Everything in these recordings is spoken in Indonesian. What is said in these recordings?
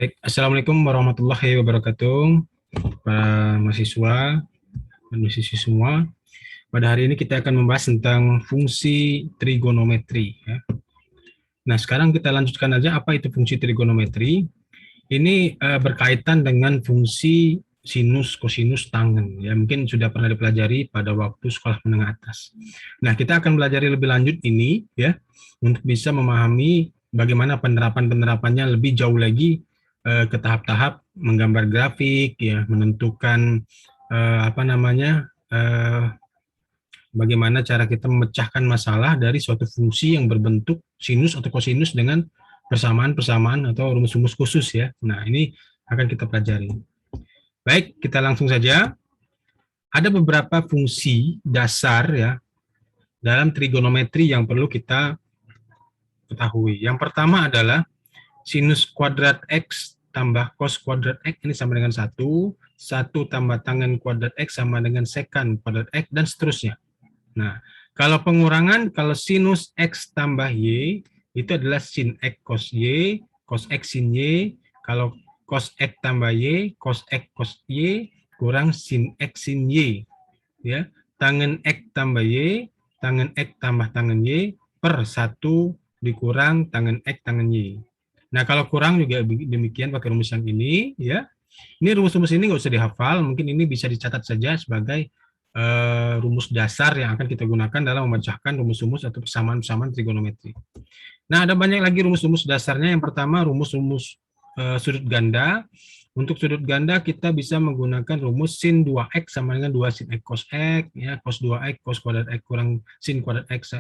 Baik, Assalamualaikum warahmatullahi wabarakatuh, para mahasiswa dan mahasiswi semua. Pada hari ini kita akan membahas tentang fungsi trigonometri. Ya. Nah, sekarang kita lanjutkan aja apa itu fungsi trigonometri. Ini berkaitan dengan fungsi sinus, kosinus, tangen. Ya, mungkin sudah pernah dipelajari pada waktu sekolah menengah atas. Nah, kita akan belajar lebih lanjut ini, ya, untuk bisa memahami bagaimana penerapan-penerapannya lebih jauh lagi ke tahap-tahap menggambar grafik, ya, menentukan apa namanya, bagaimana cara kita memecahkan masalah dari suatu fungsi yang berbentuk sinus atau kosinus dengan persamaan-persamaan atau rumus-rumus khusus ya. Nah, ini akan kita pelajari. Baik, kita langsung saja. Ada beberapa fungsi dasar ya dalam trigonometri yang perlu kita ketahui. Yang pertama adalah sinus kuadrat X tambah cos kuadrat X ini sama dengan 1, 1 tambah tangen kuadrat X sama dengan sekan kuadrat X, dan seterusnya. Nah, kalau pengurangan, kalau sinus X tambah Y, itu adalah sin X cos Y, cos X sin Y. Kalau cos X tambah Y, cos X cos Y, kurang sin X sin Y. Ya, tangen X tambah Y, tangen X tambah tangen Y, per 1 dikurang tangen X tangen Y. Nah, kalau kurang juga demikian pakai rumus yang ini, ya. Ini rumus-rumus ini nggak usah dihafal, mungkin ini bisa dicatat saja sebagai rumus dasar yang akan kita gunakan dalam memecahkan rumus-rumus atau persamaan-persamaan trigonometri. Nah, ada banyak lagi rumus-rumus dasarnya. Yang pertama, rumus-rumus sudut ganda. Untuk sudut ganda kita bisa menggunakan rumus sin 2x sama dengan 2 sin x cos x, ya, cos 2x cos kuadrat x kurang sin kuadrat x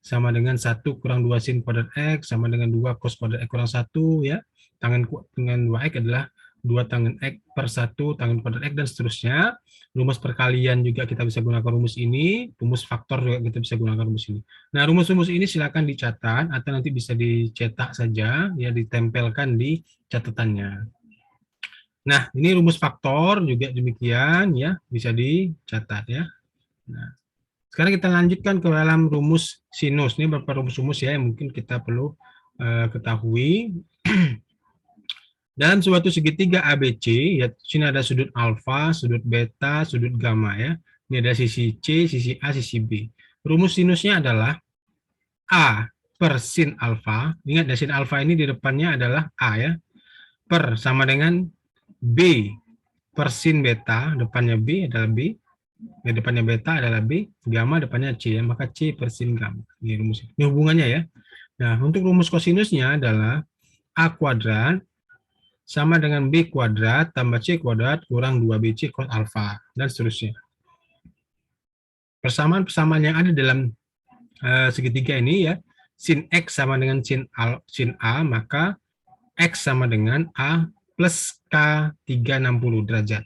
sama dengan 1 kurang 2 sin kuadrat x sama dengan 2 cos kuadrat x kurang 1, ya. Tangen dengan 2x adalah 2 tangen x per 1 tangen kuadrat x, dan seterusnya. Rumus perkalian juga kita bisa gunakan rumus ini, rumus faktor juga kita bisa gunakan rumus ini. Nah, rumus-rumus ini silakan dicatat atau nanti bisa dicetak saja, ya, ditempelkan di catatannya. Nah, ini rumus faktor juga demikian, ya, bisa dicatat ya. Nah, sekarang kita lanjutkan ke dalam rumus sinus. Ini beberapa rumus-rumus ya yang mungkin kita perlu ketahui. Dalam suatu segitiga ABC, ya, sini ada sudut alfa, sudut beta, sudut gamma ya. Ini ada sisi C, sisi A, sisi B. Rumus sinusnya adalah A per sin alfa. Ingat ya, sin alfa ini di depannya adalah A ya. Per sama dengan B per sin beta, depannya B adalah B, depannya beta adalah B, gamma depannya C ya, maka C per sin gamma. Ini rumusnya. Ini hubungannya ya. Nah, untuk rumus kosinusnya adalah A kuadrat sama dengan B kuadrat tambah C kuadrat kurang 2BC cos alfa, dan seterusnya. Persamaan-persamaan yang ada dalam segitiga ini ya, sin X sama dengan sin A, maka X sama dengan A plus K 360 derajat.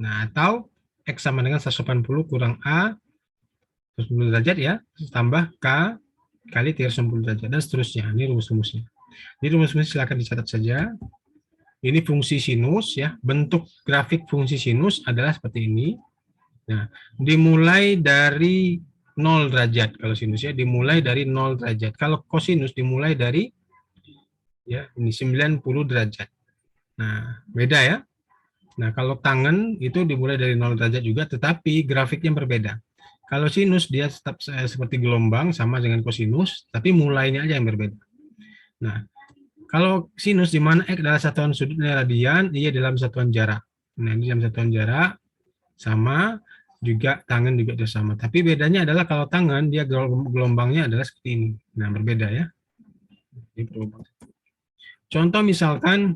Nah, atau X sama dengan 180 kurang A 180 derajat ya, tambah K kali 360 derajat, dan seterusnya. Ini rumus-rumusnya. Jadi rumus-rumusnya silakan dicatat saja. Ini fungsi sinus ya. Bentuk grafik fungsi sinus adalah seperti ini. Nah, dimulai dari 0 derajat kalau sinus ya, dimulai dari 0 derajat. Kalau kosinus dimulai dari ya ini 90 derajat. Nah, beda ya. Nah, kalau tangen itu dimulai dari 0 derajat juga, tetapi grafiknya berbeda. Kalau sinus dia tetap seperti gelombang sama dengan kosinus, tapi mulainya aja yang berbeda. Nah, kalau sinus di mana X adalah satuan sudutnya radian, ia dalam satuan jarak. Nah, ini dalam satuan jarak sama, juga tangan juga sama. Tapi bedanya adalah kalau tangan dia gelombangnya adalah seperti ini. Nah, berbeda ya. Contoh misalkan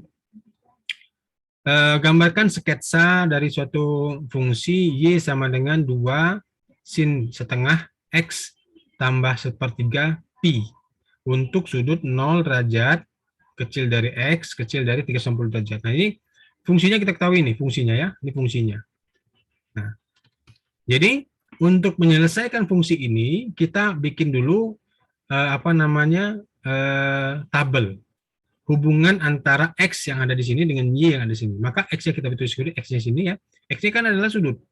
gambarkan sketsa dari suatu fungsi Y sama dengan 2 sin setengah X tambah sepertiga pi untuk sudut 0 derajat kecil dari X, kecil dari 360 derajat. Nah, ini fungsinya kita ketahui nih, fungsinya ya, ini fungsinya. Nah, jadi untuk menyelesaikan fungsi ini, kita bikin dulu apa namanya tabel hubungan antara X yang ada di sini dengan Y yang ada di sini. Maka X-nya kita tulis dulu, X-nya sini ya. X-nya kan adalah sudut.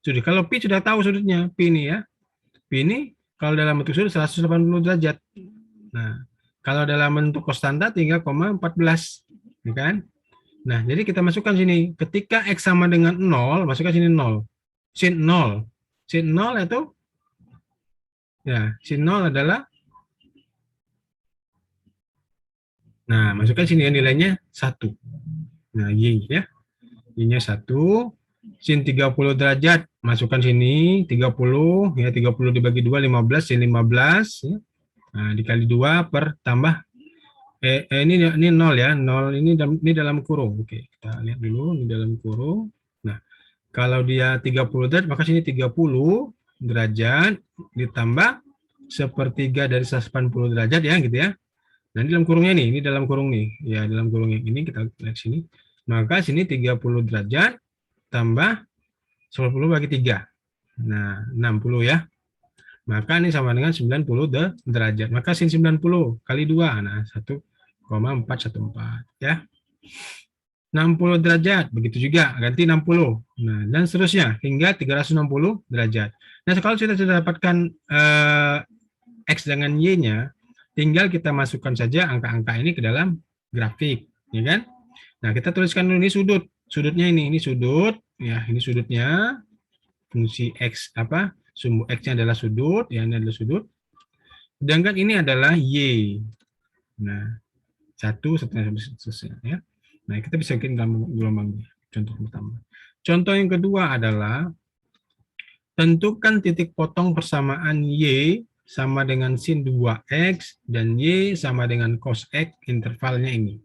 Sudut. Kalau Pi sudah tahu sudutnya, Pi ini ya. Pi ini kalau dalam bentuk sudut 180 derajat. Nah, kalau dalam bentuk konstanta 3,14, ya kan? Nah, jadi kita masukkan sini. Ketika X sama dengan 0, masukkan sini 0. Sin 0. Sin 0 itu, ya, sin 0 adalah, nah, masukkan sini ya, nilainya 1. Nah, Y ya. Y-nya 1. Sin 30 derajat, masukkan sini 30, ya 30 dibagi 2, 15, sin 15. Ya. Nah, dikali 2 per tambah, ini 0 ya, 0 ini dalam kurung. Oke, kita lihat dulu, ini dalam kurung. Nah, kalau dia 30 derajat, maka sini 30 derajat ditambah sepertiga dari 180 derajat ya, gitu ya. Nah, ini dalam kurungnya nih, ini dalam kurung nih. Ya, dalam kurung yang ini kita lihat sini. Maka sini 30 derajat tambah 10 bagi 3. Nah, 60 ya. Maka ini sama dengan 90 derajat. Maka sin 90 kali 2. Nah, 1,414 ya. 60 derajat, begitu juga, ganti 60. Nah, dan seterusnya hingga 360 derajat. Nah, kalau kita sudah dapatkan X dengan Y-nya, tinggal kita masukkan saja angka-angka ini ke dalam grafik, ya kan? Nah, kita tuliskan dulu ini sudut. Sudutnya ini sudut, ya, ini sudutnya. Fungsi X apa? Sumbu X-nya adalah sudut, ya, ini adalah sudut. Sedangkan ini adalah Y. Nah, 1, seterusnya, ya. Nah, kita bisa bikin gelombangnya. Contoh pertama. Contoh yang kedua adalah tentukan titik potong persamaan Y sama dengan sin 2X dan Y sama dengan cos X intervalnya ini.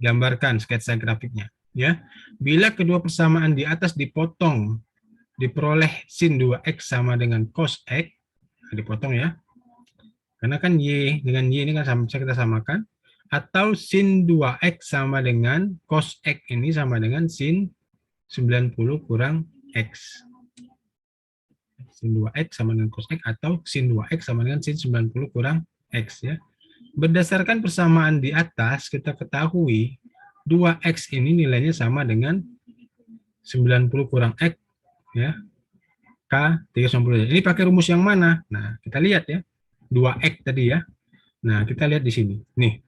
Gambarkan sketsa grafiknya. Ya, bila kedua persamaan di atas dipotong, diperoleh sin 2X sama dengan cos X, dipotong ya. Karena kan Y dengan Y ini kan bisa kita samakan. Atau sin 2X sama dengan cos X ini sama dengan sin 90 kurang X. Sin 2X sama dengan cos X atau sin 2X sama dengan sin 90 kurang X ya. Berdasarkan persamaan di atas, kita ketahui 2X ini nilainya sama dengan 90 kurang X ya. K 390. Ini pakai rumus yang mana? Nah, kita lihat ya. 2X tadi ya. Nah, kita lihat di sini. Nih.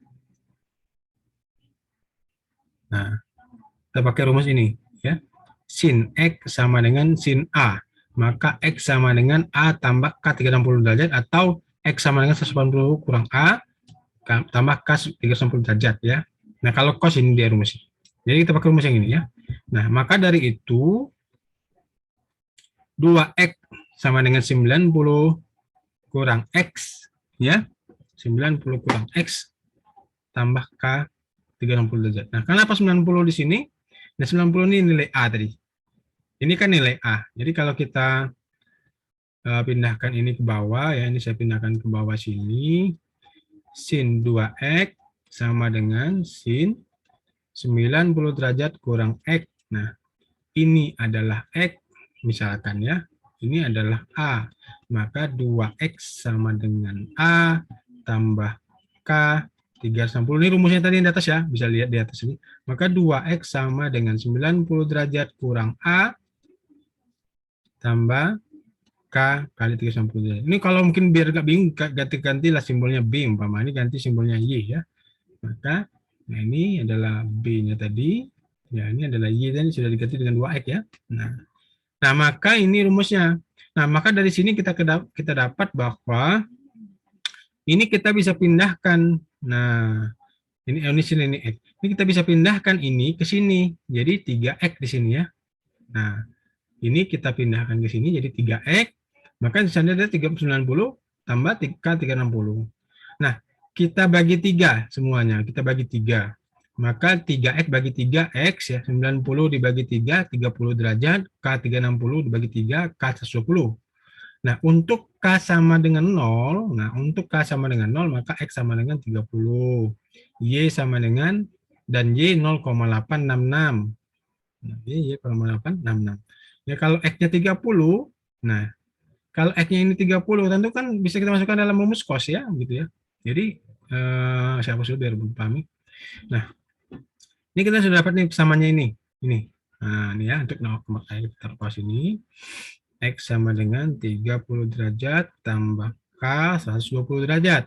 Nah, kita pakai rumus ini ya. Sin X sama dengan sin A. Maka X sama dengan A tambah K 360 derajat atau X sama dengan 180 kurang A tambah K 360 derajat ya. Nah, kalau cos ini dia rumusnya. Jadi kita pakai rumus yang ini ya. Nah, maka dari itu 2X sama dengan 90 kurang X ya. 90 kurang X tambah K 360 derajat. Nah, kenapa 90 di sini? Nah, 90 ini nilai A tadi. Ini kan nilai A. Jadi kalau kita pindahkan ini ke bawah, ya, ini saya pindahkan ke bawah sini. Sin 2X sama dengan sin 90 derajat kurang X. Nah, ini adalah X, misalkan ya. Ini adalah A. Maka 2X sama dengan A tambah K 360. Ini rumusnya tadi di atas ya, bisa lihat di atas ini. Maka 2X sama dengan 90 derajat kurang A tambah K kali 360 derajat. Ini kalau mungkin biar nggak bingung, ganti-gantilah simbolnya B, umpama ini ganti simbolnya Y ya. Maka, nah ini adalah B-nya tadi. Ya, ini adalah Y dan sudah diganti dengan 2X ya. Nah, maka ini rumusnya. Nah, maka dari sini kita dapat bahwa ini kita bisa pindahkan. Nah, ini sini ini X. Ini kita bisa pindahkan ini ke sini. Jadi 3X di sini ya. Nah, ini kita pindahkan ke sini jadi 3X. Maka di sana ada 390 tambah K 360. Nah, kita bagi 3 semuanya. Kita bagi 3. Maka 3X bagi 3X ya. 90 dibagi 3, 30 derajat. K 360 dibagi 3, K 120. Nah, untuk K sama dengan 0, nah untuk K sama dengan 0, maka X sama dengan 30. Y sama dengan, dan Y 0,866. Nah, Y 0,866. Ya, kalau X-nya 30, nah, kalau X-nya ini 30, tentu kan bisa kita masukkan dalam rumus cos ya, gitu ya. Jadi, siapa sudah biar pahami. Nah, ini kita sudah dapat nih persamanya ini. Nah, ini ya, untuk kita taruh cos ini. X sama dengan 30 derajat tambah K 120 derajat.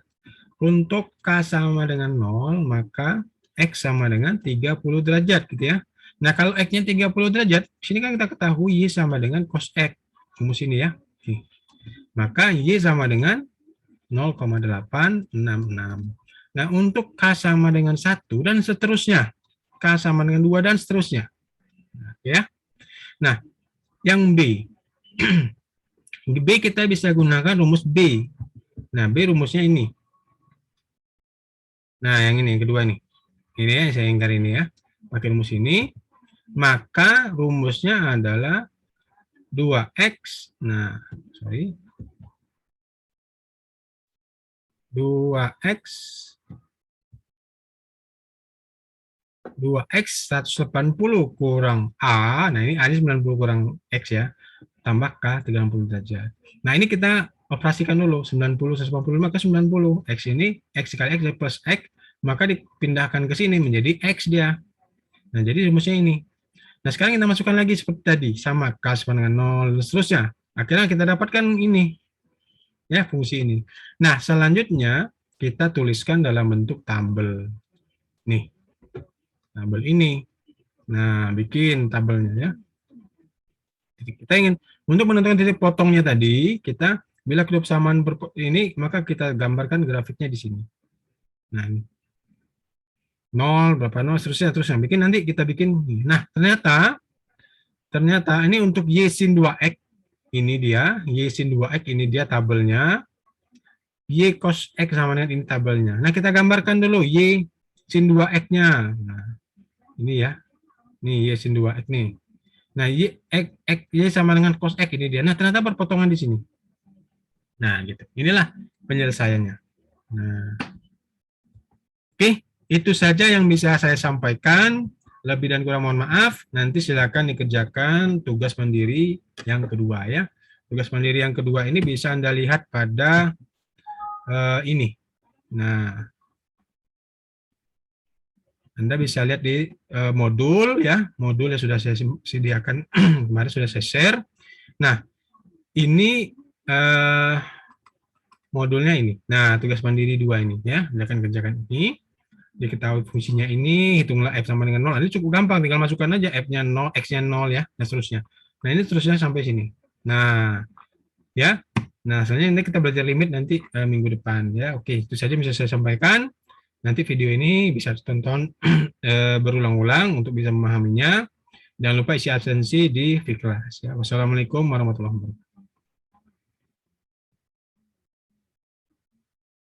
Untuk K sama dengan 0, maka X sama dengan 30 derajat gitu ya. Nah, kalau X-nya 30 derajat, sini kan kita ketahui Y sama dengan cos X. Rumus ini ya. Maka Y sama dengan 0,866. Nah, untuk K sama dengan 1 dan seterusnya. K sama dengan 2 dan seterusnya. Nah, ya. Nah, yang B. Di B kita bisa gunakan rumus B. Nah, B rumusnya ini. Nah, yang ini, yang kedua nih. Ini ya, saya ingkar ini ya. Pakai rumus ini. Maka rumusnya adalah 2X. Nah, sorry. 2X 2X 180 kurang A, nah ini A ini 90 kurang X ya, tambah K 30 derajat. Nah ini kita operasikan dulu, 90, 185 ke 90. X ini, X kali X plus X, maka dipindahkan ke sini menjadi X dia. Nah jadi rumusnya ini. Nah sekarang kita masukkan lagi seperti tadi, sama K sama dengan 0, dan seterusnya. Akhirnya kita dapatkan ini, ya fungsi ini. Nah selanjutnya, kita tuliskan dalam bentuk tabel. Nih, tabel ini. Nah, bikin tabelnya ya. Kita ingin untuk menentukan titik potongnya tadi, kita bila kedua persamaan ini, maka kita gambarkan grafiknya di sini. Nah, ini. 0, berapa 0, seterusnya, terusnya. Bikin nanti kita bikin. Nah, ternyata ini untuk Y sin 2X, ini dia, Y sin 2X, ini dia tabelnya. Y cos X sama dengan ini tabelnya. Nah, kita gambarkan dulu Y sin 2X-nya. Nah, ini ya. Nih, Y sin 2X nih. Nah, Y sama dengan cos X ini dia. Nah, ternyata berpotongan di sini. Nah, gitu. Inilah penyelesaiannya. Nah, oke, itu saja yang bisa saya sampaikan. Lebih dan kurang mohon maaf. Nanti silakan dikerjakan tugas mandiri yang kedua ya. Tugas mandiri yang kedua ini bisa Anda lihat pada ini. Nah, Anda bisa lihat di modul ya, modul yang sudah saya sediakan kemarin sudah saya share. Nah, ini modulnya ini. Nah, tugas mandiri 2 ini ya, Anda akan kerjakan ini. Diketahui fungsinya ini, hitunglah F sama dengan 0. Ini cukup gampang, tinggal masukkan aja F-nya 0, X-nya 0 ya, dan seterusnya. Nah, ini seterusnya sampai sini. Nah, ya. Nah, selanjutnya kita belajar limit nanti minggu depan ya. Oke, itu saja bisa saya sampaikan. Nanti video ini bisa tonton berulang-ulang untuk bisa memahaminya. Jangan lupa isi absensi di kelas ya. Wassalamualaikum warahmatullahi wabarakatuh.